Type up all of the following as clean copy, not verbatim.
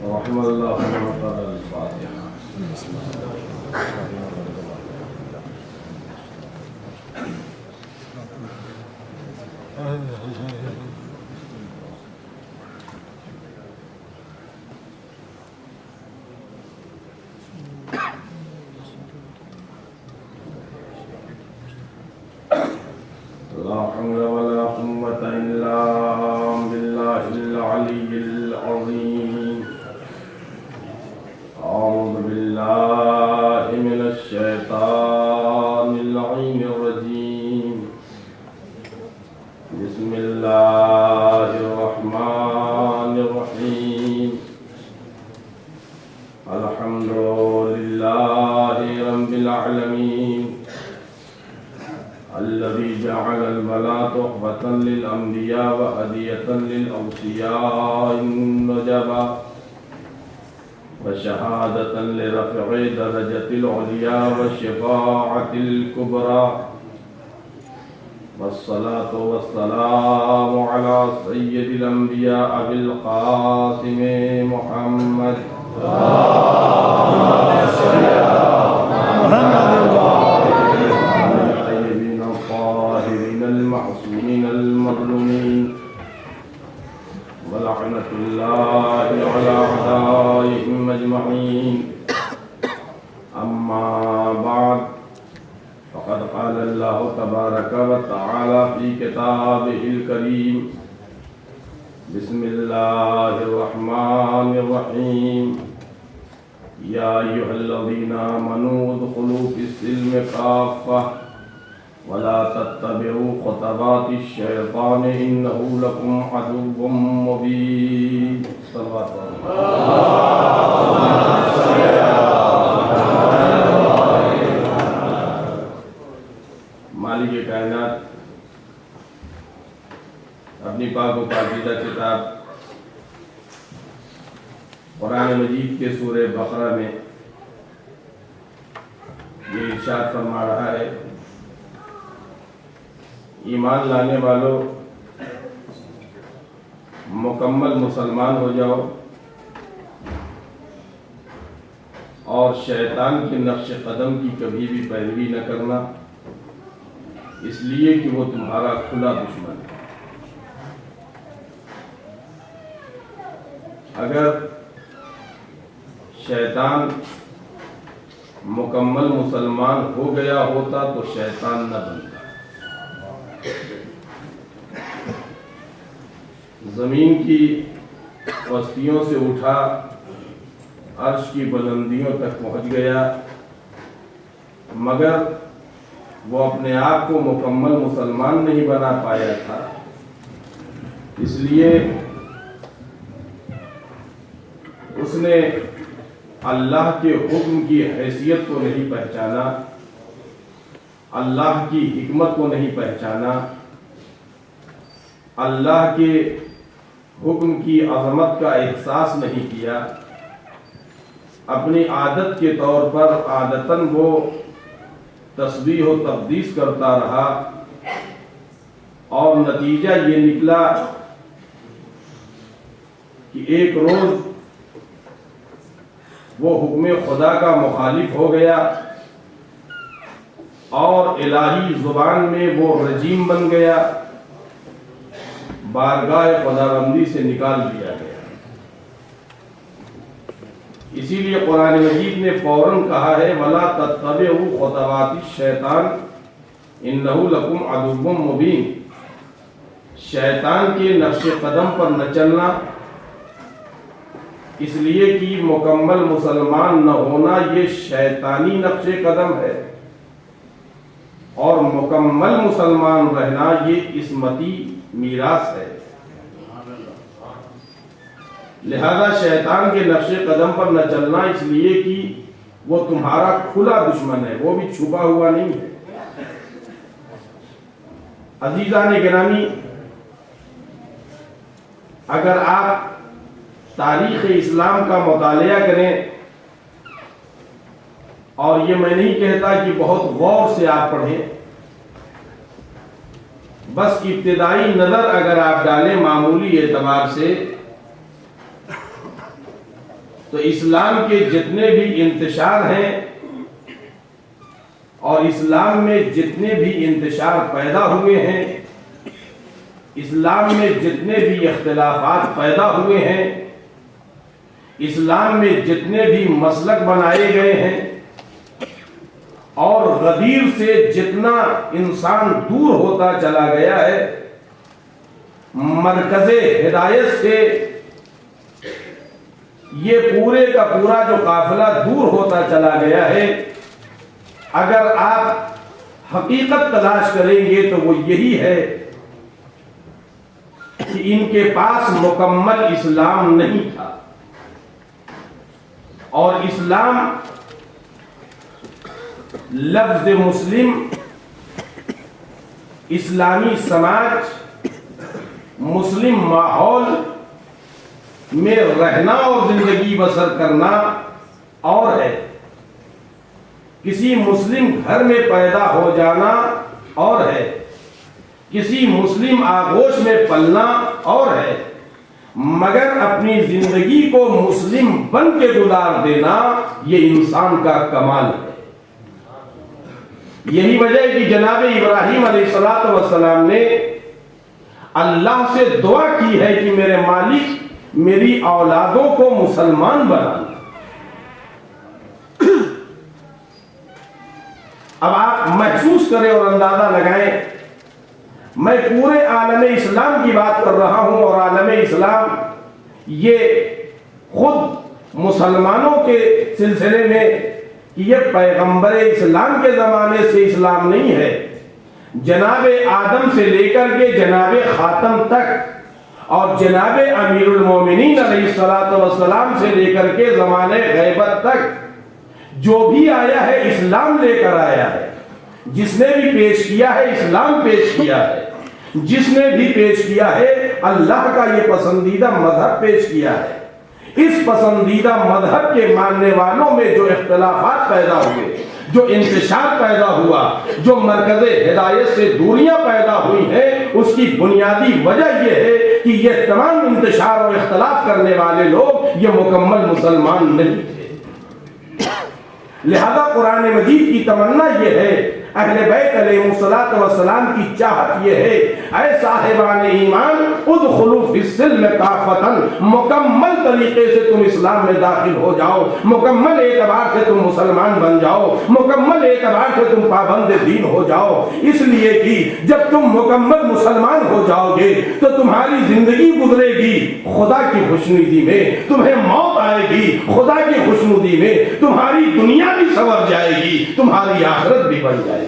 رحم اللہ مقدر الفاتحہ. لا حول ولا قوة إلا بالله العلي العظيم. أعوذ بالله من الشيطان اللعين الرجيم. بسم الله الرحمن الرحيم. الحمد لله رب العالمين الذي جعل البلاء تحفة للأنبياء وهدية للأوصياء النجبا وشهادة لرفع درجة العليا والشفاعة الكبرى. والصلاة والسلام على سيد الأنبياء أبي القاسم محمد الطيبين الطاهرين المعصومين المظلومين ولعنة الله على أعدائهم أجمعين. أما بعد فقد قال الله تبارك وتعالى في كتابه الكريم. بسم الله الرحمن الرحيم. يا أيها الذين آمنوا ادخلوا في السلم كافة ولا تتبعوا خطوات الشيطان إنه لكم عدو مبين. صلوات مالک کائنات اپنی پاک و پاکیزہ کتاب قرآن مجید کے سورہ بقرہ میں یہ ارشاد فرما رہا ہے، ایمان لانے والوں مکمل مسلمان ہو جاؤ اور شیطان کے نقش قدم کی کبھی بھی پیروی نہ کرنا، اس لیے کہ وہ تمہارا کھلا دشمن ہے. اگر شیطان مکمل مسلمان ہو گیا ہوتا تو شیطان نہ بنتا. زمین کی پستیوں سے اٹھا عرش کی بلندیوں تک پہنچ گیا، مگر وہ اپنے آپ کو مکمل مسلمان نہیں بنا پایا تھا. اس لیے اس نے اللہ کے حکم کی حیثیت کو نہیں پہچانا، اللہ کی حکمت کو نہیں پہچانا، اللہ کے حکم کی عظمت کا احساس نہیں کیا. اپنی عادت کے طور پر عادتاً وہ تسبیح و تقدیس کرتا رہا اور نتیجہ یہ نکلا کہ ایک روز وہ حکم خدا کا مخالف ہو گیا اور الہی زبان میں وہ رجیم بن گیا، بارگاہ خداوندی سے نکال دیا گیا. اسی لیے قرآن مجید نے فوراً کہا ہے وَلَا تَتَّبِعُوا خُطُوَاتِ الشَّيْطَانِ إِنَّهُ لَكُمْ عَدُوٌّ مُّبِينٌ. شیطان کے نقش قدم پر نہ چلنا، اس لیے کہ مکمل مسلمان نہ ہونا یہ شیطانی نقش قدم ہے، اور مکمل مسلمان رہنا یہ عصمتی میراث ہے. لہذا شیطان کے نقش قدم پر نہ چلنا اس لیے کہ وہ تمہارا کھلا دشمن ہے، وہ بھی چھپا ہوا نہیں ہے. عزیزان گرامی، اگر آپ تاریخ اسلام کا مطالعہ کریں، اور یہ میں نہیں کہتا کہ بہت غور سے آپ پڑھیں، بس ابتدائی نظر اگر آپ ڈالیں معمولی اعتبار سے، تو اسلام کے جتنے بھی انتشار ہیں اور اسلام میں جتنے بھی انتشار پیدا ہوئے ہیں، اسلام میں جتنے بھی اختلافات پیدا ہوئے ہیں، اسلام میں جتنے بھی مسلک بنائے گئے ہیں، اور غدیر سے جتنا انسان دور ہوتا چلا گیا ہے، مرکز ہدایت سے یہ پورے کا پورا جو قافلہ دور ہوتا چلا گیا ہے، اگر آپ حقیقت تلاش کریں گے تو وہ یہی ہے کہ ان کے پاس مکمل اسلام نہیں تھا، اور اسلام لفظ مسلم اسلامی سماج، مسلم ماحول میں رہنا اور زندگی بسر کرنا اور ہے، کسی مسلم گھر میں پیدا ہو جانا اور ہے، کسی مسلم آغوش میں پلنا اور ہے، مگر اپنی زندگی کو مسلم بن کے گزار دینا یہ انسان کا کمال ہے۔ یہی وجہ ہے کہ جناب ابراہیم علیہ السلام نے اللہ سے دعا کی ہے کہ میرے مالک میری اولادوں کو مسلمان بنا۔ اب آپ محسوس کریں اور اندازہ لگائیں، میں پورے عالم اسلام کی بات کر رہا ہوں، اور عالم اسلام یہ خود مسلمانوں کے سلسلے میں یہ پیغمبر اسلام کے زمانے سے اسلام نہیں ہے، جناب آدم سے لے کر کے جناب خاتم تک، اور جناب امیر المومنین علیہ السلام سے لے کر کے زمانے غیبت تک جو بھی آیا ہے اسلام لے کر آیا ہے۔ جس نے بھی پیش کیا ہے اسلام پیش کیا ہے، جس نے بھی پیش کیا ہے اللہ کا یہ پسندیدہ مذہب پیش کیا ہے۔ اس پسندیدہ مذہب کے ماننے والوں میں جو اختلافات پیدا ہوئے، جو انتشار پیدا ہوا، جو مرکز ہدایت سے دوریاں پیدا ہوئی ہیں، اس کی بنیادی وجہ یہ ہے کہ یہ تمام انتشار اور اختلاف کرنے والے لوگ یہ مکمل مسلمان نہیں تھے۔ لہذا قرآن مجید کی تمنا یہ ہے، اہل بیت علیہ السلام کی چاہت یہ ہے، اے صاحبان ایمان ادخلوا فی السلم کافۃ، مکمل طریقے سے تم اسلام میں داخل ہو جاؤ، مکمل اعتبار سے تم مسلمان بن جاؤ، مکمل اعتبار سے تم پابند دین ہو جاؤ، اس لیے کہ جب تم مکمل مسلمان ہو جاؤ گے تو تمہاری زندگی گزرے گی خدا کی خوشنودی میں، تمہیں موت آئے گی خدا کی خوشنودی میں، تمہاری دنیا بھی سنور جائے گی، تمہاری آخرت بھی بن جائے گی۔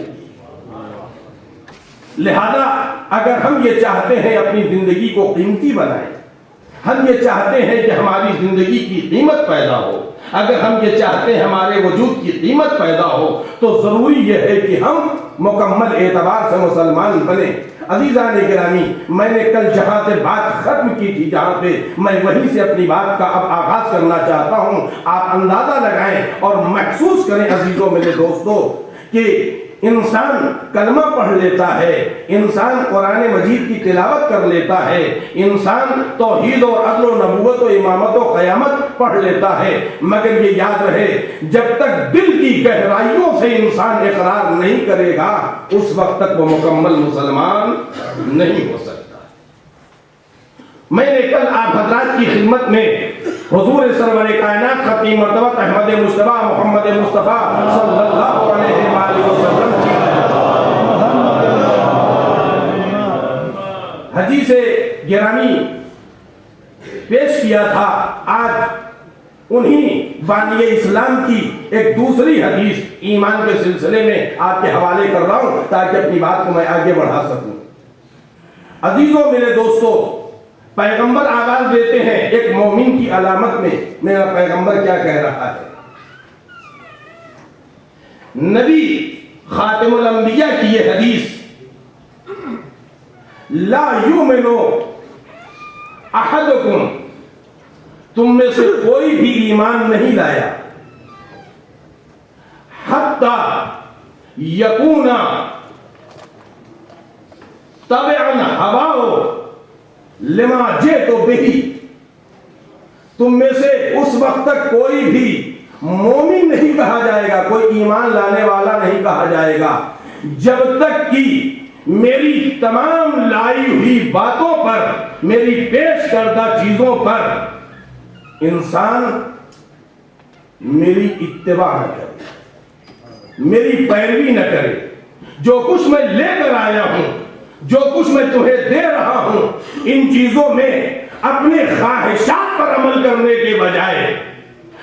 لہذا اگر ہم یہ چاہتے ہیں اپنی زندگی کو قیمتی بنائیں، ہم یہ چاہتے ہیں کہ ہماری زندگی کی قیمت پیدا ہو، اگر ہم یہ چاہتے ہیں ہمارے وجود کی قیمت پیدا ہو، تو ضروری یہ ہے کہ ہم مکمل اعتبار سے مسلمان بنیں۔ عزیزان گرامی، میں نے کل جہاں سے بات ختم کی تھی، جہاں پہ میں وہیں سے اپنی بات کا اب آغاز کرنا چاہتا ہوں۔ آپ اندازہ لگائیں اور محسوس کریں عزیزوں میرے دوستوں کہ انسان کلمہ پڑھ لیتا ہے، انسان قرآن مجید کی تلاوت کر لیتا ہے، انسان توحید اور عدل و نبوت و امامت و قیامت پڑھ لیتا ہے، مگر یہ یاد رہے جب تک دل کی گہرائیوں سے انسان اقرار نہیں کرے گا اس وقت تک وہ مکمل مسلمان نہیں ہو سکتا۔ میں نے کل آپ حضرات کی خدمت میں حضور سرور کائنات ختم مرتبہ احمد مصطفیٰ محمد مصطفیٰ صلی اللہ علیہ وآلہ وسلم حدیث گرامی پیش کیا تھا۔ آج انہی بانی اسلام کی ایک دوسری حدیث ایمان کے سلسلے میں آپ کے حوالے کر رہا ہوں تاکہ اپنی بات کو میں آگے بڑھا سکوں۔ عزیزوں میرے دوستوں، پیغمبر آواز دیتے ہیں ایک مومن کی علامت میں، میرا پیغمبر کیا کہہ رہا ہے؟ نبی خاتم الانبیاء کی یہ حدیث، لا یؤمن احدکم، تم میں سے کوئی بھی ایمان نہیں لایا، حتی یکون تبعا ہواہ لما جئت بہ، تم میں سے اس وقت تک کوئی بھی مومن نہیں کہا جائے گا، کوئی ایمان لانے والا نہیں کہا جائے گا، جب تک کہ میری تمام لائی ہوئی باتوں پر، میری پیش کردہ چیزوں پر انسان میری اتباع نہ کرے، میری پیروی نہ کرے۔ جو کچھ میں لے کر آیا ہوں، جو کچھ میں تمہیں دے رہا ہوں، ان چیزوں میں اپنے خواہشات پر عمل کرنے کے بجائے،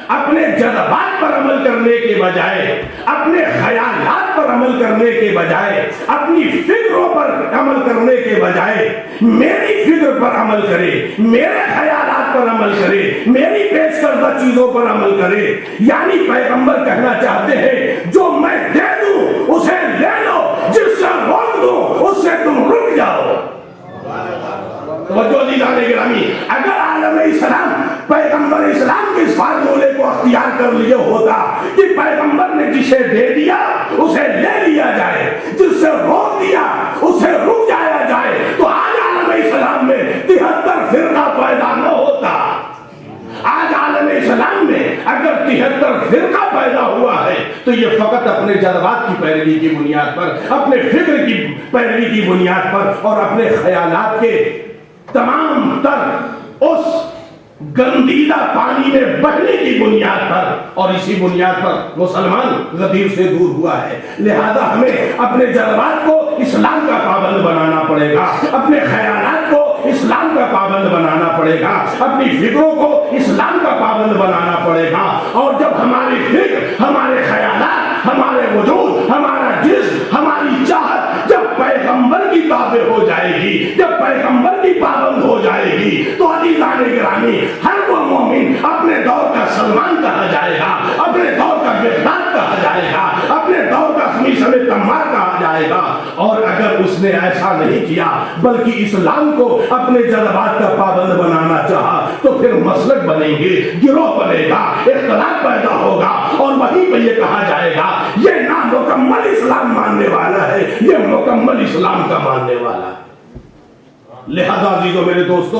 اپنے جذبات پر عمل کرنے کے بجائے، اپنے خیالات پر عمل کرنے کے بجائے، اپنی فکروں پر عمل کرنے کے بجائے میری فکر پر عمل کرے، میرے خیالات پر عمل کرے، میری پیش کردہ چیزوں پر عمل کرے۔ یعنی پیغمبر کہنا چاہتے ہیں جو میں دے دوں اسے لے لو، جس سے روک دوں اس سے تم رک جاؤ۔ توجہ دیدار گرامی، اگر عالم اسلام پیغمبر اسلام کے اس فارمولے کو اختیار کر لیے ہوتا کہ پیغمبر نے جسے دے دیا اسے لے لیا جائے، جس سے روک دیا اسے رک جایا جائے، تو آج عالم اسلام میں 73 فرقہ پیدا نہ ہوتا۔ آج عالم اسلام میں اگر 73 فرقہ پیدا ہوا ہے تو یہ فقط اپنے جذبات کی پیروی کی بنیاد پر، اپنے فکر کی پیروی کی بنیاد پر اور اپنے خیالات کے تمام تر اس گندیدہ پانی میں بہنے کی بنیاد پر، اور اسی بنیاد پر مسلمان غدیر سے دور ہوا ہے۔ لہذا ہمیں اپنے جذبات کو اسلام کا پابند بنانا پڑے گا، اپنے خیالات کو اسلام کا پابند بنانا پڑے گا، اپنی فکروں کو اسلام کا پابند بنانا پڑے گا۔ اور جب ہماری فکر، ہمارے خیالات، ہمارے وجود، ہمارا جسم، ہماری چاہت جب پیغمبر کی تابع ہو جائے گی، جب پیغمبر کی پابند ہو جائے گی، تو عزیزان گرامی ہر وہ مومن اپنے دور کا سلمان کہا جائے گا، اپنے دور کا بغداد کہا جائے گا، اپنے دور کا خمیثہ تمار کہا جائے گا۔ اور اگر اس نے ایسا نہیں کیا بلکہ اسلام کو اپنے جذبات کا پابند بنانا چاہا تو پھر مسلک بنیں گے، گروہ بنے گا، اختلاف پیدا ہوگا، اور وہیں پہ یہ کہا جائے گا یہ نامکمل اسلام ماننے والا ہے، یہ مکمل اسلام کا ماننے والا ہے۔ لہذا عزیزو میرے دوستو،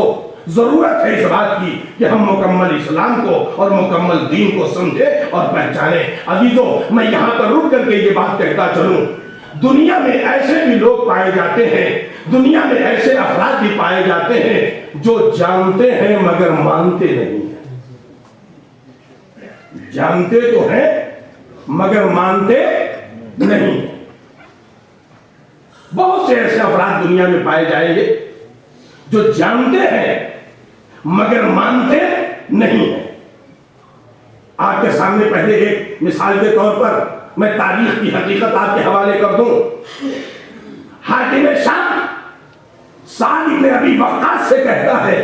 ضرورت ہے اس بات کی کہ ہم مکمل اسلام کو اور مکمل دین کو سمجھیں اور پہچانیں۔ عزیزو میں یہاں پر رک کر کے یہ بات کہتا چلوں، دنیا میں ایسے بھی لوگ پائے جاتے ہیں، دنیا میں ایسے افراد بھی پائے جاتے ہیں جو جانتے ہیں مگر مانتے نہیں ہیں۔ جانتے تو ہیں مگر مانتے نہیں ہیں۔ بہت سے ایسے افراد دنیا میں پائے جائیں گے جو جانتے ہیں مگر مانتے نہیں ہیں۔ آپ کے سامنے پہلے ایک مثال کے طور پر میں تاریخ کی حقیقت آپ کے حوالے کر دوں۔ حاکم شام سعد بن ابی وقاص سے کہتا ہے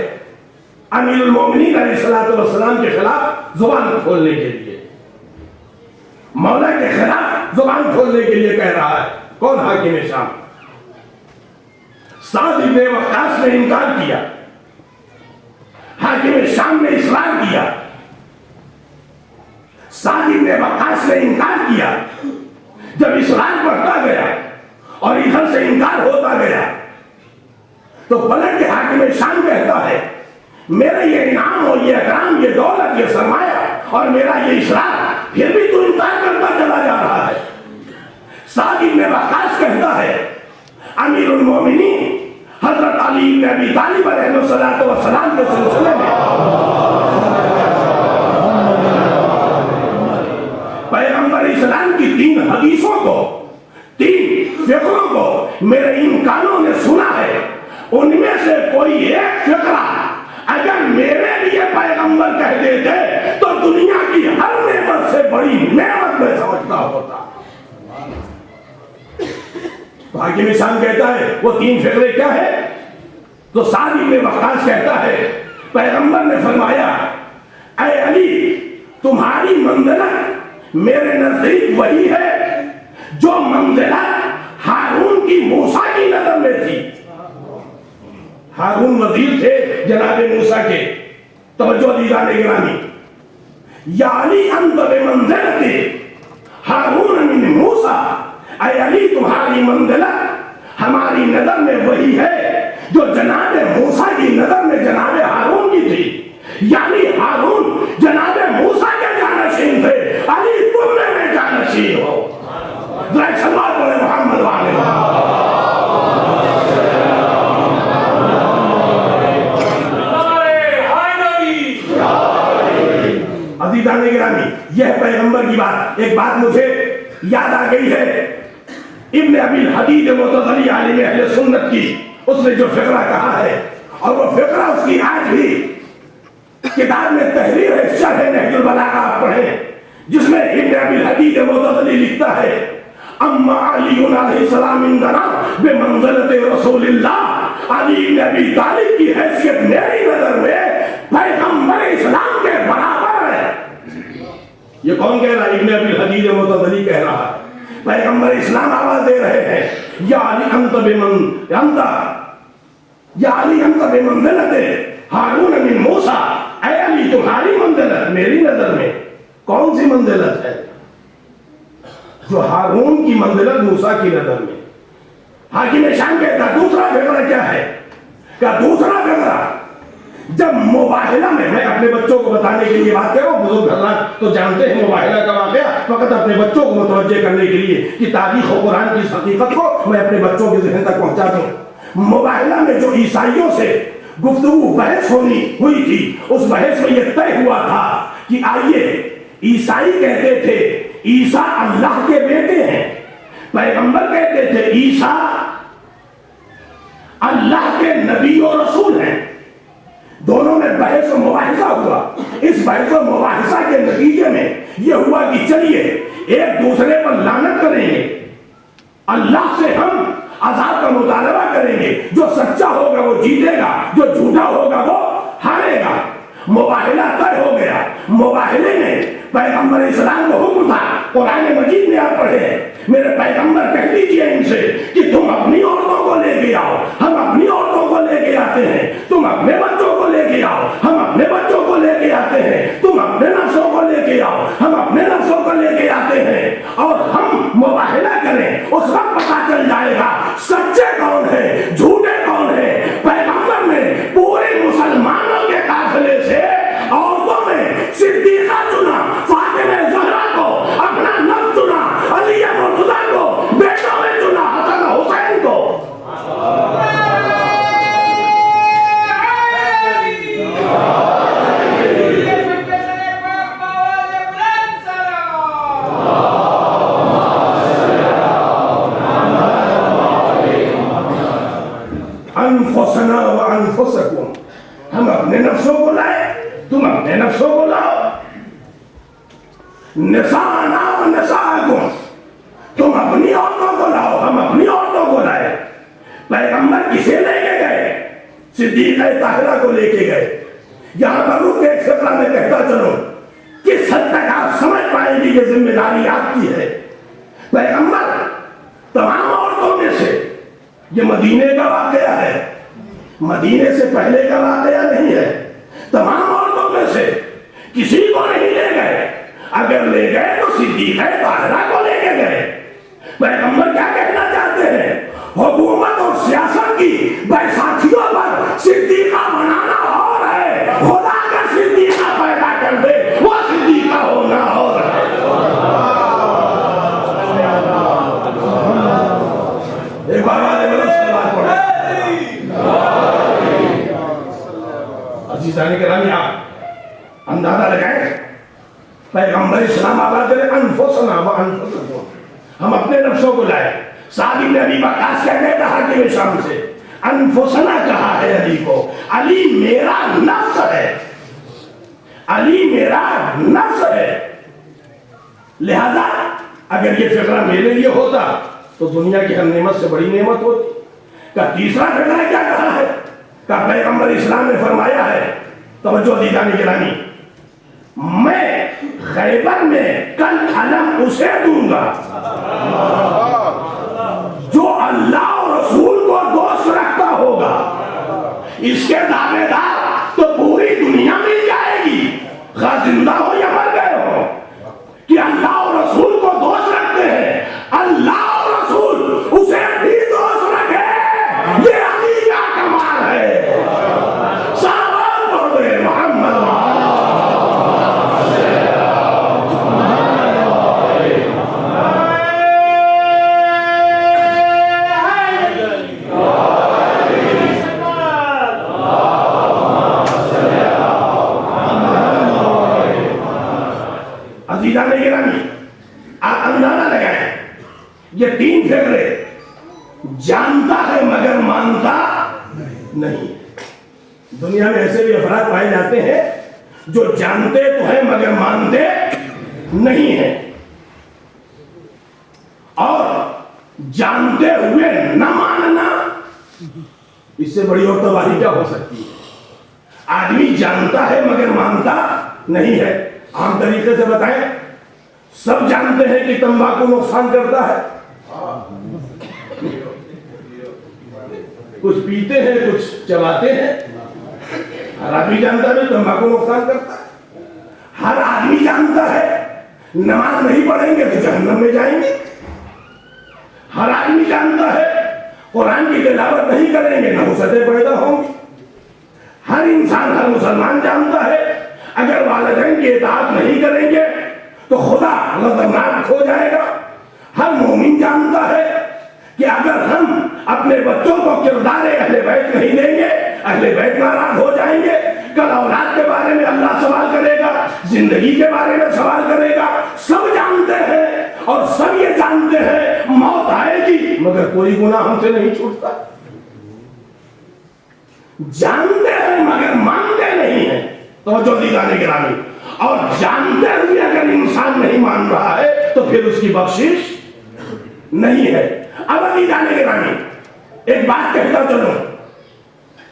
امیر المومنین علیہ الصلوۃ والسلام کے خلاف زبان کھولنے کے لیے، مولا کے خلاف زبان کھولنے کے لیے کہہ رہا ہے۔ کون حاکم شام؟ سعد بن وقاص نے انکار کیا، حاکم شام نے اصرار کیا، سعد بن وقاص نے انکار کیا۔ جب اصرار بڑھتا گیا اور ادھر سے انکار ہوتا گیا تو پلٹ کے حاکم شام کہتا ہے میرا یہ انعام اور یہ اکرام، یہ دولت، یہ سرمایہ اور میرا یہ اصرار، پھر بھی تو انکار کرتا چلا جا رہا ہے۔ سعد بن وقاص کہتا ہے امیر المومنین حضرت علی بن ابی طالب علیہ السلام کے سلسلے میں پیغمبر اسلام کی 3 حدیثوں کو، 3 فقروں کو میرے ان کانوں نے سنا ہے، ان میں سے کوئی ایک فقرہ اگر میرے لیے پیغمبر کہہ دیتے تو دنیا کی ہر نعمت سے بڑی نعمت میں سمجھتا ہوتا۔ تو حاکم شام کہتا ہے وہ 3 فقرے کیا ہے؟ تو سعد بن وقاص کہتا ہے پیغمبر نے فرمایا اے علی تمہاری منزلت میرے نزدیک وہی ہے جو منزلت ہارون کی موسیٰ کی نظر میں تھی۔ ہارون وزیر تھے جناب موسیٰ کے۔ توجہ عزیزان گرامی، یا علی انت بمنزلت ہارون من موسیٰ، اے علی تمہاری منزلت ہماری نظر میں وہی ہے جو جناب موسیٰ کی نظر میں جناب ہارون کی تھی۔ یعنی ہارون جناب موسیٰ کے جانشین تھے، علی تم میرے جانشین ہو. ذرا ایک سلوات پڑھیں محمد والے. عزیزان گرامی، یہ پیغمبر کی بات. ایک بات مجھے یاد آ گئی ہے، ابن ابی الحدید معتزلی عالم اہل سنت کی، اس نے جو فقرہ کہا ہے، اور وہ فقرہ اس کی آج بھی کتاب میں تحریر ہے، شرح نہج البلاغہ آپ پڑھیں، جس میں ابن ابی الحدید معتزلی لکھتا ہے اما علی علیہ السلام عندنا بمنزلت رسول اللہ، علی بن ابی طالب کی حیثیت میری نظر میں پیغمبر اسلام کے برابر ہے. یہ کون کہہ رہا ہے؟ ابن ابی الحدید معتزلی کہہ رہا ہے. پیغمبر اسلام آواز دے رہے ہیں یا علی انت بمنزلت ہارون من موسیٰ، اے علی تمہاری منزلت میری نظر میں کون سی منزلت ہے؟ جو ہارون کی منزلت موسیٰ کی نظر میں. حاکم شام کہتا دوسرا فقرہ کیا ہے؟ کہ دوسرا فقرہ جب مباہلہ میں اپنے بچوں کو بتانے کے لیے بات کر رہا ہوں، بزرگ حضرات تو جانتے ہیں مباہلہ کا واقعہ، فقط اپنے بچوں کو متوجہ کرنے کے لیے کہ تاریخ و قرآن کی حقیقت کو میں اپنے بچوں کے ذہن تک پہنچا دوں. مباہلہ میں جو عیسائیوں سے گفتگو بحث ہوئی تھی، اس بحث میں یہ طے ہوا تھا کہ آئیے، عیسائی کہتے تھے عیسیٰ اللہ کے بیٹے ہیں، پیغمبر کہتے تھے عیسیٰ اللہ کے نبی و رسول ہیں. دونوں میں بحث و مباحثہ ہوا. اس بحث و مباحثہ کے نتیجے میں یہ ہوا کہ چلیے ایک دوسرے پر لعنت کریں گے، اللہ سے ہم عذاب کا مطالبہ کریں گے، جو سچا ہوگا وہ جیتے گا، جو جھوٹا ہوگا وہ ہارے گا. مباہلہ طے ہو گیا. مباہلے میں پیغمبر اسلام کو حکم تھا، قرآن مجید میں آپ پڑھے، میرے پیغمبر کہہ دیجئے ان سے کہ تم اپنی عورتوں کو لے کے آؤ، ہم اپنی عورتوں کو لے کے آتے ہیں، تم اپنے بچوں کو لے کے آؤ، ہم اپنے بچوں کو لے کے آتے ہیں، تم اپنے نفسوں کو لے کے آؤ، ہم اپنے نفسوں کو لے کے آتے ہیں، اور ہم مباہلہ کریں. اس وقت پتہ چل جائے گا سچے کون ہیں، جھوٹے کون ہیں. پیغمبر نے پورے مسلمانوں کے قافلے سے عورتوں میں صدیقہ چنا، فاطمہ زہرا کو اپنا نفس چنا، علی مرتضیٰ کو بیٹوں میں چنا، حسن حسین کو. انفسنا و انفسکم، ہم اپنے نفسوں کو لائے، تم اپنے نفسوں کو لاؤ. نساءنا و نساءکم، تم اپنی عورتوں کو لاؤ، ہم اپنی عورتوں کو لائے. پیغمبر کسے لے کے گئے؟ صدیقہ طاہرہ کو لے کے گئے. یہاں پر رک کے ایک فقرہ میں کہتا چلوں، کس حد تک آپ سمجھ پائیں گے یہ ذمہ داری آپ کی ہے. پیغمبر تمام عورتوں میں سے، یہ مدینے کا واقعہ ہے، مدینے سے پہلے کا واقعہ نہیں ہے، تمام عورتوں میں سے کسی کو نہیں لے گئے. اگر لے گئے تو صدیقہ طاہرہ کو لے کے گئے. پیغمبر کیا کہنا چاہتے ہیں؟ حکومت اور سیاست کی بیساکھیوں پر صدیقہ بنانا اور ہے، خدا کا صدیقہ پیدا کر دے، وہ صدیقہ ہونا اور ہے. ایک بار عزیزان گرامی، آپ اندازہ لگائیں، پیغمبر اسلام آباد دے انفسنا و انفسکم، ہم اپنے نفسوں کو لائے. سعد بن ابی وقاص کہتے ہیں حاکم شام سے انفسنا کہا ہے علی کو. علی میرا نفس ہے، علی میرا نفس ہے. لہذا اگر یہ فقرہ میرے لیے ہوتا تو دنیا کی ہر نعمت سے بڑی نعمت ہوتی. کا تیسرا فقرہ کیا کہا ہے؟ کہ پیغمبر اسلام نے فرمایا ہے، توجہ دیدانی گرامی، میں خیبر میں کل علم اسے دوں گا جو اللہ اور رسول کو دوست رکھتا ہوگا. اس کے دعوے دار تو پوری دنیا مل جائے گی، خواہ زندہ ہو یا مر گئے ہو، کہ اللہ اور رسول کو دوست رکھتے ہیں. اللہ اور رسول اسے بھی دوست رکھے، یہ علی کا کمال ہے. صحابہ پڑھ رہے محمد عزیزان گرامی، آپ اندازہ لگائیں، یہ 3 فقرے جانتا ہے مگر مانتا نہیں۔ دنیا میں ایسے بھی افراد پائے جاتے ہیں جو جانتے تو ہیں مگر مانتے نہیں ہیں، اور جانتے ہوئے نہ ماننا، اس سے بڑی اور تباہی کیا ہو سکتی ہے؟ آدمی جانتا ہے مگر مانتا نہیں ہے۔ عام طریقے سے بتائیں، سب جانتے ہیں کہ تمباکو نقصان کرتا ہے، کچھ پیتے ہیں کچھ چباتے ہیں، ہر آدمی جانتا ہے تمباکو نقصان کرتا ہے، ہر آدمی جانتا ہے نماز نہیں پڑھیں گے تو جہنم میں جائیں گے، ہر آدمی جانتا ہے قرآن کی تلاوت نہیں کریں گے نحوستیں پیدا ہوں گی، ہر انسان، ہر مسلمان جانتا ہے اگر والدین کی اطاعت نہیں کریں گے تو خدا غضبناک ہو جائے گا، ہر مومن جانتا ہے کہ اگر ہم اپنے بچوں کو کردار اہل بیت نہیں دیں گے اہل بیت ناراض ہو جائیں گے، کل اولاد کے بارے میں اللہ سوال کرے گا، زندگی کے بارے میں سوال کرے گا۔ سب جانتے ہیں اور سب یہ جانتے ہیں موت آئے گی، مگر کوئی گناہ ہم سے نہیں چھوٹتا۔ جانتے ہیں مگر مانتے نہیں ہیں، توجہ دیجیے گرامی، اور جانتے ہوئے اگر انسان نہیں مان رہا ہے تو پھر اس کی بخشش نہیں ہے۔ اب ابھی جانے گرامی ایک بات کہتا چلو،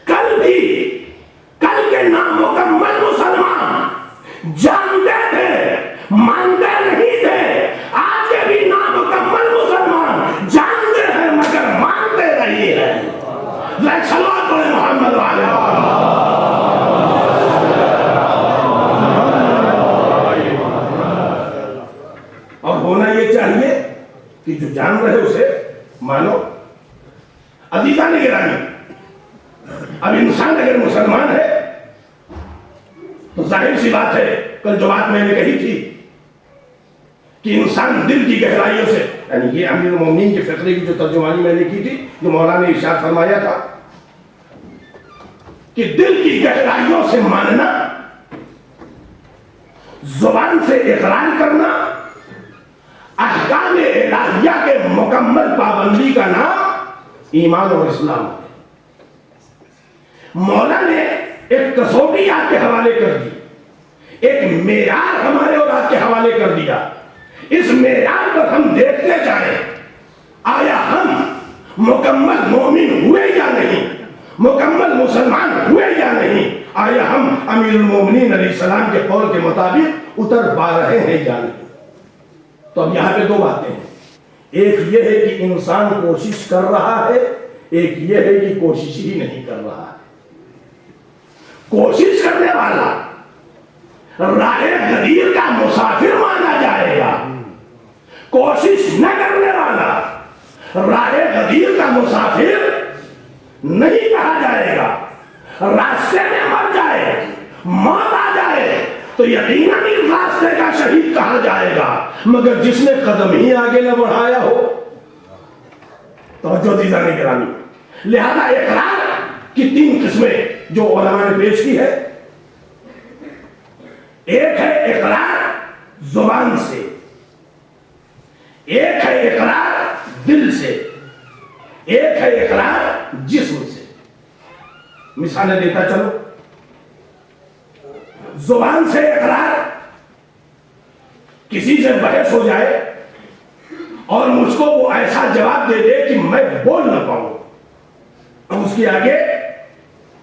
کل کے نامکمل مسلمان جانتے تھے مانتے نہیں تھے، آج کے بھی نامکمل مسلمان جانتے ہیں مگر مانتے نہیں ہیں۔ صلوات پڑھیں محمد والے اور ہونا یہ چاہیے کہ جو جان رہے اسے مانو۔ عزیزان گرامی، اب انسان اگر مسلمان ہے تو ظاہر سی بات ہے، کل جو بات میں نے کہی تھی کہ انسان دل کی گہرائیوں سے، یعنی یہ امیر المومنین کے فقرے کی جو ترجمانی میں نے کی تھی، جو مولانا نے ارشاد فرمایا تھا کہ دل کی گہرائیوں سے ماننا، زبان سے اقرار کرنا، احکام الہیہ کے مکمل پابندی کا نام ایمان اور اسلام ہے۔ مولا نے ایک کسوٹی آپ کے حوالے کر دی، ایک معیار ہمارے اور آپ کے حوالے کر دیا، اس معیار پر ہم دیکھتے جائیں آیا ہم مکمل مومن ہوئے یا نہیں، مکمل مسلمان ہوئے یا نہیں، آیا ہم امیر المومنین علیہ السلام کے قول کے مطابق اتر پا رہے ہیں یا نہیں۔ تو اب یہاں پہ 2 باتیں ہیں، ایک یہ ہے کہ انسان کوشش کر رہا ہے، ایک یہ ہے کہ کوشش ہی نہیں کر رہا ہے۔ کوشش کرنے والا راہ غدیر کا مسافر مانا جائے گا، کوشش نہ کرنے والا راہ غدیر کا مسافر نہیں کہا جائے گا۔ راستے میں مر جائے، موت آ جائے تو یقیناً اس راستے کا شہید کہا جائے گا، مگر جس نے قدم ہی آگے نہ بڑھایا ہو۔ توجہ دیجیے گرامی، لہذا اقرار کی 3 قسمیں جو علماء نے پیش کی ہے، ایک ہے اقرار زبان سے، ایک ہے اقرار دل سے، ایک ہے اقرار جسم سے۔ مثالیں دیتا چلو۔ زبان سے اقرار، کسی سے بحث ہو جائے اور مجھ کو وہ ایسا جواب دے دے کہ میں بول نہ پاؤں، اب اس کے آگے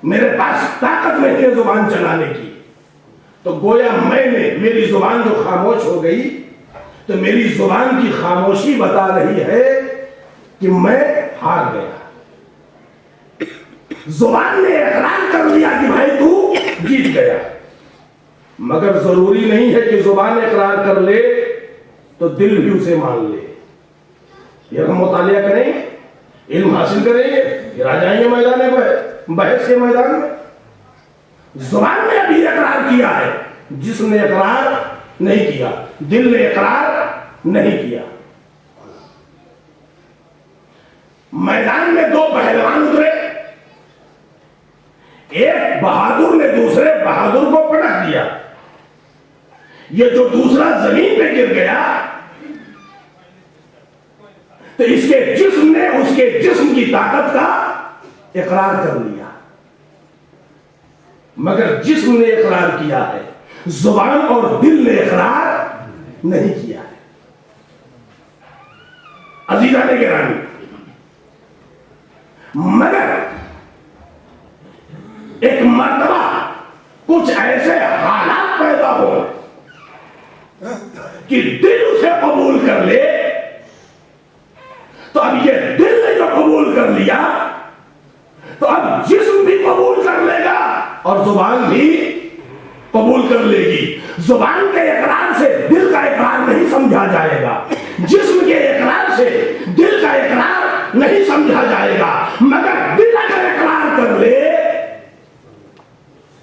میرے پاس طاقت نہیں ہے زبان چلانے کی، تو گویا میں نے، میری زبان جو خاموش ہو گئی تو میری زبان کی خاموشی بتا رہی ہے کہ میں ہار گیا۔ زبان نے اقرار کر لیا کہ بھائی تو جیت گیا، مگر ضروری نہیں ہے کہ زبان اقرار کر لے تو دل بھی اسے مان لے۔ یہ ہم مطالعہ کریں گے، علم حاصل کریں گے، پھر آ جائیں گے میدان بحث کے میدان میں۔ زبان نے ابھی اقرار کیا ہے، جسم نے اقرار نہیں کیا، دل نے اقرار نہیں کیا۔ میدان میں 2 پہلوان اترے، ایک بہادر نے دوسرے بہادر کو پٹک دیا، یہ جو دوسرا زمین پہ گر گیا تو اس کے جسم نے اس کے جسم کی طاقت کا اقرار کر لیا، مگر جسم نے اقرار کیا ہے، زبان اور دل نے اقرار نہیں کیا ہے۔ عزیزان گرامی، مگر ایک مرتبہ کچھ ایسے حالات پیدا ہو کہ دل اسے قبول کر لے، تو اب یہ دل نے جو قبول کر لیا تو اب جسم بھی قبول کر لے گا اور زبان بھی قبول کر لے گی۔ زبان کے اقرار سے دل کا اقرار نہیں سمجھا جائے گا، جسم کے اقرار سے دل کا اقرار نہیں سمجھا جائے گا، مگر دل اگر اقرار کر لے،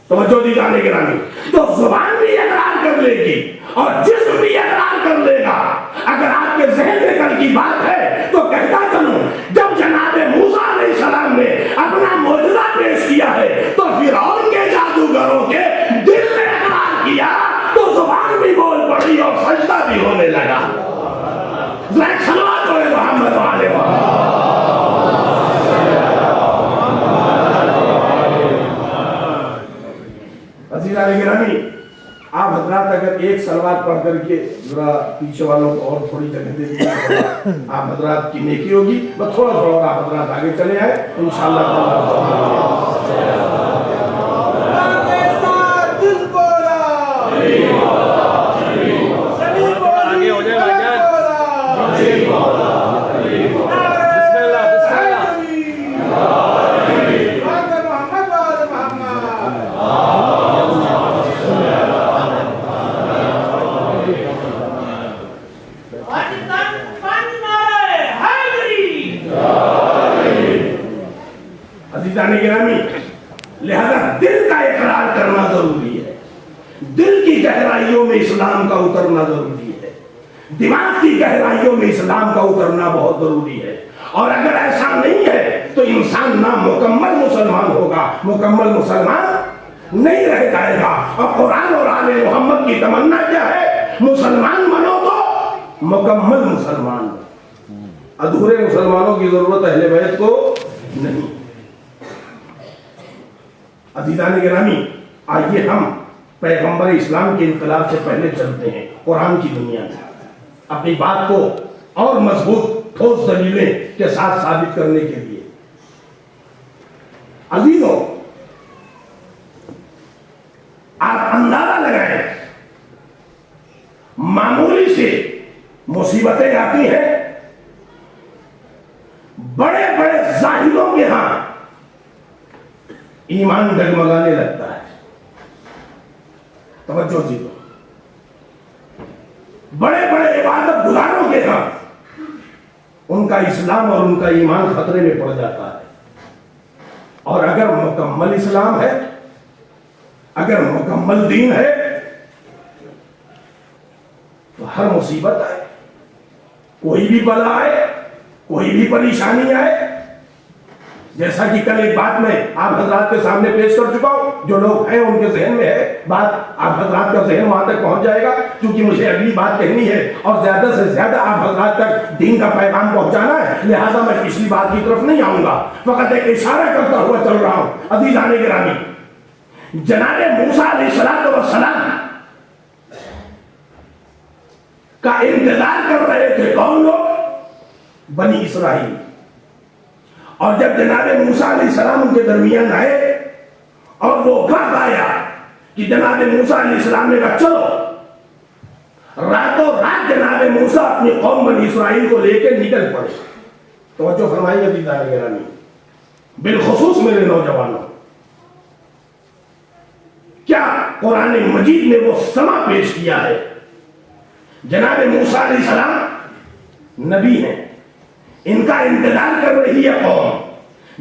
توجہ دی جانے گرامی، تو زبان بھی اقرار کر لے گی اور جسم بھی اقرار کر لے گا۔ اگر آپ کے ذہن میں کل کی بات ہے تو کہتا چلوں، جب جناب موسیٰ علیہ السلام نے اپنا معجزہ پیش کیا ہے تو فرعون کے جادوگروں کے دل نے اقرار کیا تو زبان بھی بول پڑی اور سجدہ بھی ہونے لگا۔ ذرا ایک صلوات پڑھیں محمد وآلہ محمد۔ عزیزان گرامی، آپ حضرات اگر ایک صلوات پڑھ کر کے ذرا پیچھے والوں کو اور تھوڑی جگہ دے دیں، آپ حضرات کی نیکی ہوگی۔ بس تھوڑا تھوڑا آپ حضرات آگے چلے آئے انشاءاللہ۔ عزیزان گرامی، لہذا دل کا اقرار کرنا ضروری ہے، دل کی گہرائیوں میں اسلام کا اترنا ضروری ہے، دماغ کی گہرائیوں میں اسلام کا اترنا بہت ضروری ہے۔ اور اگر ایسا نہیں ہے تو انسان نہ مکمل مسلمان ہوگا، مکمل مسلمان نہیں رہ جائے گا۔ اور قرآن اور آل محمد کی تمنا کیا ہے؟ مسلمان بنو تو مکمل مسلمان بنو، ادھورے مسلمانوں کی ضرورت اہل بیت کو نہیں۔ عزیزان گرامی، آئیے ہم پیغمبر اسلام کے انقلاب سے پہلے چلتے ہیں قرآن کی دنیا میں، اپنی بات کو اور مضبوط ٹھوس دلیلیں کے ساتھ ثابت کرنے کے لیے۔ عزیزوں، آپ اندازہ لگائیں، معمولی سے مصیبتیں آتی ہیں، بڑے بڑے زاہدوں کے ہاں ایمان ڈگمگانے لگتا ہے۔ توجہ دیجیے، بڑے بڑے عبادت گزاروں کے ہاں ان کا اسلام اور ان کا ایمان خطرے میں پڑ جاتا ہے۔ اور اگر مکمل اسلام ہے، اگر مکمل دین ہے، تو ہر مصیبت آئے، کوئی بھی بلا آئے، کوئی بھی پریشانی آئے، جیسا کہ کل ایک بات میں آپ حضرات کے سامنے پیش کر چکا ہوں، جو لوگ ہیں ان کے ذہن میں ہے بات، آپ حضرات کا ذہن وہاں تک پہنچ جائے گا، کیونکہ مجھے اگلی بات کہنی ہے اور زیادہ سے زیادہ آپ حضرات تک دین کا پیغام پہنچانا ہے، لہذا میں پچھلی بات کی طرف نہیں آؤں گا، فقط ایک اشارہ کرتا ہوا چل رہا ہوں۔ عزیزان گرامی، جناب موسیٰ علیہ السلام کا انتظار کر رہے تھے کون لوگ؟ بنی اسرائیل۔ اور جب جناب موسیٰ علیہ السلام ان کے درمیان آئے اور وہ وقت آیا کہ جناب موسیٰ علیہ السلام نے کہا چلو، راتوں رات جناب موسیٰ اپنی قوم بنی اسرائیل کو لے کے نکل پڑے۔ توجہ فرمائیے عزیزان گرامی، بالخصوص میرے نوجوانوں، کیا قرآن مجید میں وہ سما پیش کیا ہے؟ جناب موسیٰ علیہ السلام نبی ہیں، ان کا انتظار کر رہی ہے قوم،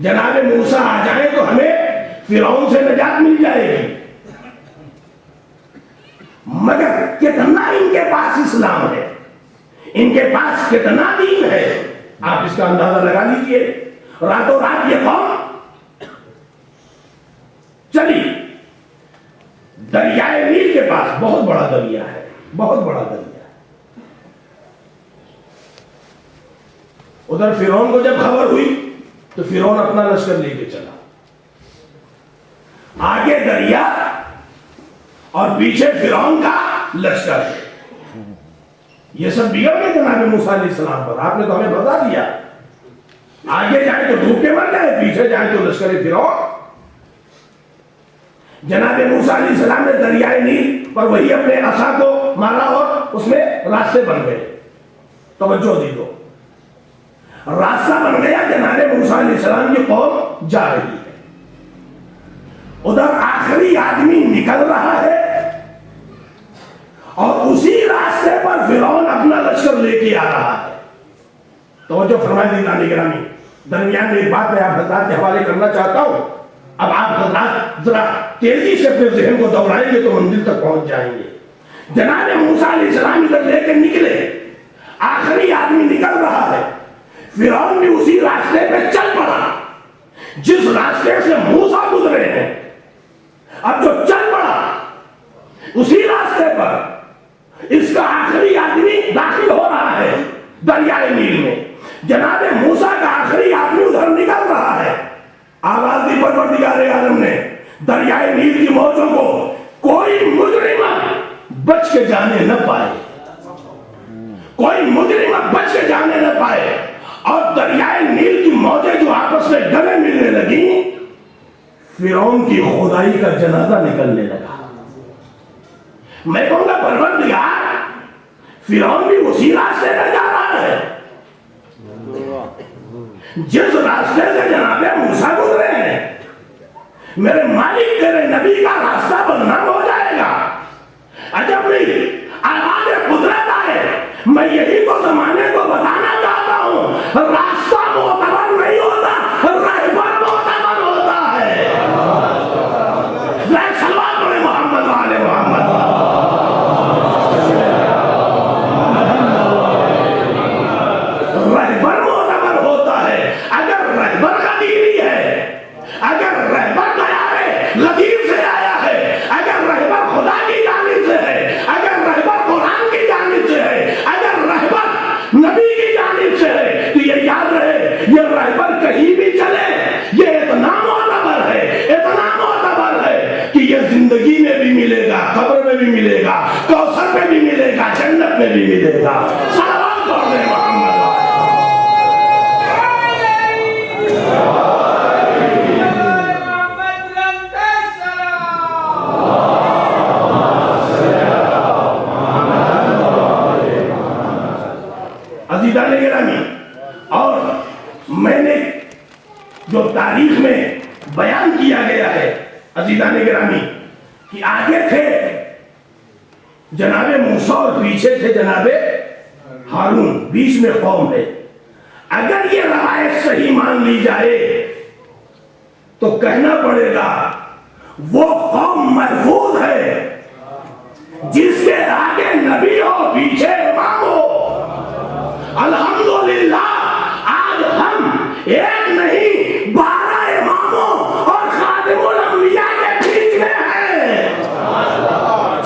جناب موسیٰ آ جائیں تو ہمیں فرعون سے نجات مل جائے گی۔ مگر کتنا ان کے پاس اسلام ہے، ان کے پاس کتنا دین ہے، آپ اس کا اندازہ لگا لیجئے۔ راتوں رات یہ قوم چلی، دریائے نیل کے پاس، بہت بڑا دریا ہے، بہت بڑا دریا ہے. ادھر فرعون کو جب خبر ہوئی تو فرعون اپنا لشکر لے کے چلا. آگے دریا اور پیچھے فرعون کا لشکر. یہ سب بگڑ گئے جناب موسیٰ علیہ السلام پر. آپ نے تو ہمیں بتا دیا آگے جائیں تو ڈوب کے مر جائے, پیچھے جائیں تو لشکر فرعون. جناب موسیٰ علیہ السلام نے دریائے نیل پر وہی اپنے عصا کو مارا اور اس میں راستے بن گئے. توجہ دی دو, راستہ بن گیا. جناب موسیٰ علیہ السلام کی قوم جا رہی ہے. ادھر آخری آدمی نکل رہا ہے اور اسی راستے پر فرعون اپنا لشکر لے کے آ رہا ہے. توجہ فرمائے دیدانی گرامی, درمیان میں ایک بات میں آپ حضرات کے حوالے کرنا چاہتا ہوں. اب آپ حضرات ذرا تیزی سے اپنے ذہن کو دوڑائیں گے تو منزل تک پہنچ جائیں گے. جناب موسیٰ علیہ السلام ادھر لے کے نکلے, آخری آدمی نکل رہا ہے. فرعون بھی اسی راستے پہ چل پڑا جس راستے سے موسیٰ گزرے ہیں. اب جو چل پڑا اسی راستے پر اس کا آخری آدمی داخل ہو رہا ہے دریائے نیل میں. جناب موسیٰ کا آخری آدمی ادھر نکل رہا ہے. آواز دی پروردگار عالم نے دریائے نیل کی موجوں کو کوئی مجرم بچ کے جانے نہ پائے, کوئی مجرم بچ کے جانے نہ پائے. اور دریائے نیل کی موجیں جو آپس میں گلے ملنے لگی, فرعون کی خدائی کا جنازہ نکلنے لگا. میں کہوں گا پروردگار فرعون بھی اسی راستے میں جا رہا ہے جس راستے سے جناب موسیٰ گزرے ہیں. میرے مالک تیرے نبی کا راستہ بدنام ہو جائے گا. عجب نہیں, آواز قدرت آئے. میں یہی تو زمانے کو بتانا چاہتا ہوں, راستہ معتبر نہیں ہوتا, رہبر معتبر ہوتا ہے. سلوات پڑھیں محمد والے محمد. رہبر معتبر ہوتا ہے. اگر رہبر غدیری ہے, اگر رہبر دیارے غدیر سے آیا ہے, اگر رہبر خدا کی جانب سے ہے, اگر رہبر قرآن کی جانب سے ہے, اگر رہبر نبی کی جانب سے ہے, تو یہ یاد رہے یہ رہبر کہیں بھی چلے یہ اتنا معتبر ہے, اتنا معتبر ہے کہ یہ زندگی میں بھی ملے گا, قبر میں بھی ملے گا, کوثر میں بھی ملے گا, جنت میں بھی ملے گا. صلوات پڑھ دیں محمد. عزیزان گرامی, اور میں نے جو تاریخ میں بیان کیا گیا ہے عزیزان گرامی کہ آگے تھے جناب موسیٰ اور پیچھے تھے جناب ہارون, بیچ میں قوم ہے. اگر یہ روایت صحیح مان لی جائے تو کہنا پڑے گا وہ قوم محفوظ ہے جس کے آگے نبی ہو پیچھے امام ہو. الحمدللہ آج ہم ایک نہیں 12 اماموں اور خاتم الانبیاء کے بیچ میں ہیں.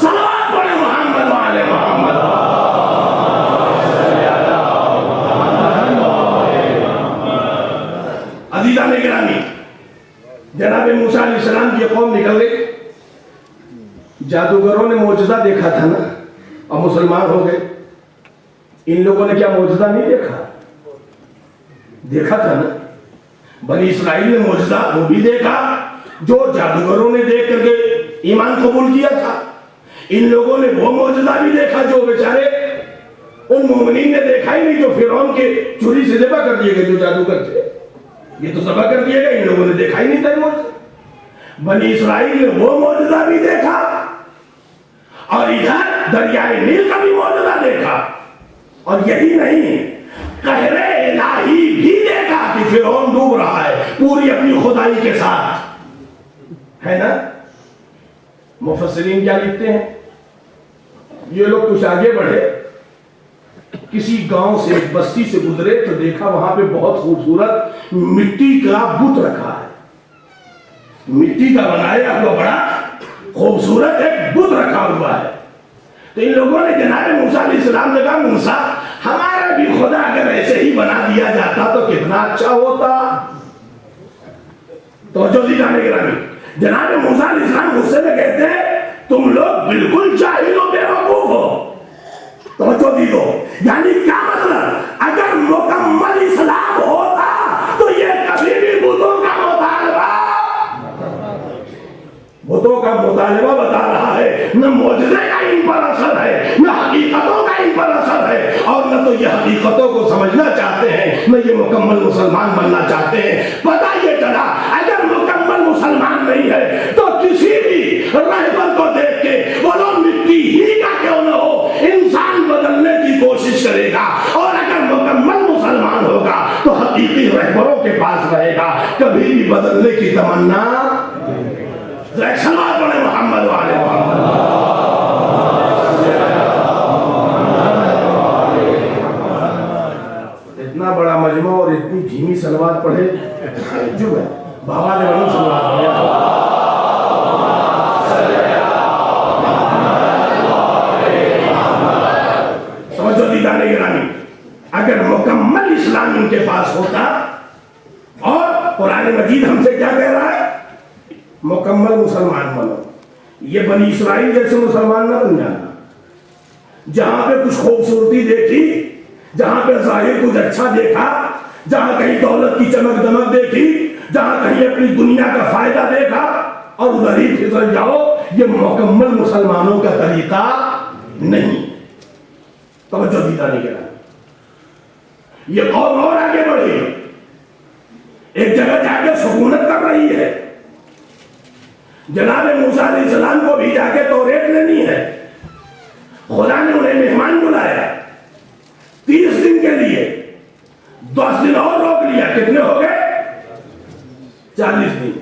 صلوات پڑھیں محمد والے محمد. عزیزان گرامی, جناب موسیٰ علیہ السلام کی قوم نکل گئی. جادوگروں نے معجزہ دیکھا تھا نا اور مسلمان ہو گئے. ان لوگوں نے کیا معجزہ نہیں دیکھا؟ دیکھا تھا نا. بنی اسرائیل نے معجزہ وہ بھی دیکھا جو جادوگروں نے دیکھ کر کے ایمان قبول کیا تھا. ان لوگوں نے وہ معجزہ بھی دیکھا جو بیچارے ان مومنین نے دیکھا ہی نہیں, جو فرعون کے چوری سے ذبح کر دیے گئے, جو جادوگر تھے یہ تو ذبح کر دیے گئے, ان لوگوں نے دیکھا ہی نہیں تھا معجزہ. بنی اسرائیل نے وہ معجزہ بھی دیکھا اور ادھر دریائے نیل کا بھی معجزہ دیکھا. اور یہی نہیں, قہر الہی بھی دیکھا کہ فرعون ڈوب رہا ہے پوری اپنی خدائی کے ساتھ, ہے نا. مفسرین کیا لکھتے ہیں, یہ لوگ کچھ آگے بڑھے, کسی گاؤں سے ایک بستی سے گزرے تو دیکھا وہاں پہ بہت خوبصورت مٹی کا بت رکھا ہے. مٹی کا بنایا ہوا بڑا خوبصورت ایک بت رکھا ہوا ہے. تو ان لوگوں نے جناب موسیٰ علیہ السلام نے کہا موسیٰ ہمارا بھی خدا اگر ایسے ہی بنا دیا جاتا تو کتنا اچھا ہوتا. توجہ دیجیے گرامی. جناب موسیٰ علیہ السلام غصے میں کہتے ہیں تم لوگ بالکل جاہل و بیوقوف ہو. توجہ دیجو. یعنی کیا مطلب اگر مکمل اسلام ہوتا تو یہ کبھی بھی بتوں کا مطالبہ بتا رہا ہے. نہ معجزے کا ان پر اثر ہے, نہ حقیقتوں کا ان پر اثر ہے, اور نہ تو یہ حقیقتوں کو سمجھنا چاہتے ہیں, نہ یہ مکمل مسلمان بننا چاہتے ہیں. پتہ یہ چلا اگر مکمل مسلمان نہیں ہے تو کسی بھی رہبر کو دیکھ کے وہ لوگ مٹی ہی کا کیوں نہ ہو انسان بدلنے کی کوشش کرے گا, اور اگر مکمل مسلمان ہوگا تو حقیقی رہبروں کے پاس رہے گا, کبھی بھی بدلنے کی تمنا. سلوات پڑھیں محمد والے محمد. اتنا بڑا مجمع اور اتنی دھیمی سلوات پڑھے جو ہے بابا نے بڑی سلوات پڑھا. توجہ دیدانے گرامی, اگر مکمل اسلام ان کے پاس ہوتا, اور قرآن مجید ہم سے کیا کہہ رہا ہے مکمل مسلمان بنو. یہ بنی اسرائیل جیسے مسلمان نہ بن جانا. جہاں پہ کچھ خوبصورتی دیکھی, جہاں پہ ظاہر کچھ اچھا دیکھا, جہاں کہیں دولت کی چمک دمک دیکھی, جہاں کہیں اپنی دنیا کا فائدہ دیکھا اور ادھر ہی پھسل جاؤ, یہ مکمل مسلمانوں کا طریقہ نہیں. توجہ دیتا نہیں کرا. یہ قوم اور آگے بڑھی, ایک جگہ جا کے سکونت کر رہی ہے. جناب موسیٰ علیہ السلام کو بھی جا کے توریت لینی ہے. خدا نے انہیں مہمان بلایا 30 دن کے لیے, 10 دن اور روک لیا. کتنے ہو گئے 40 دن.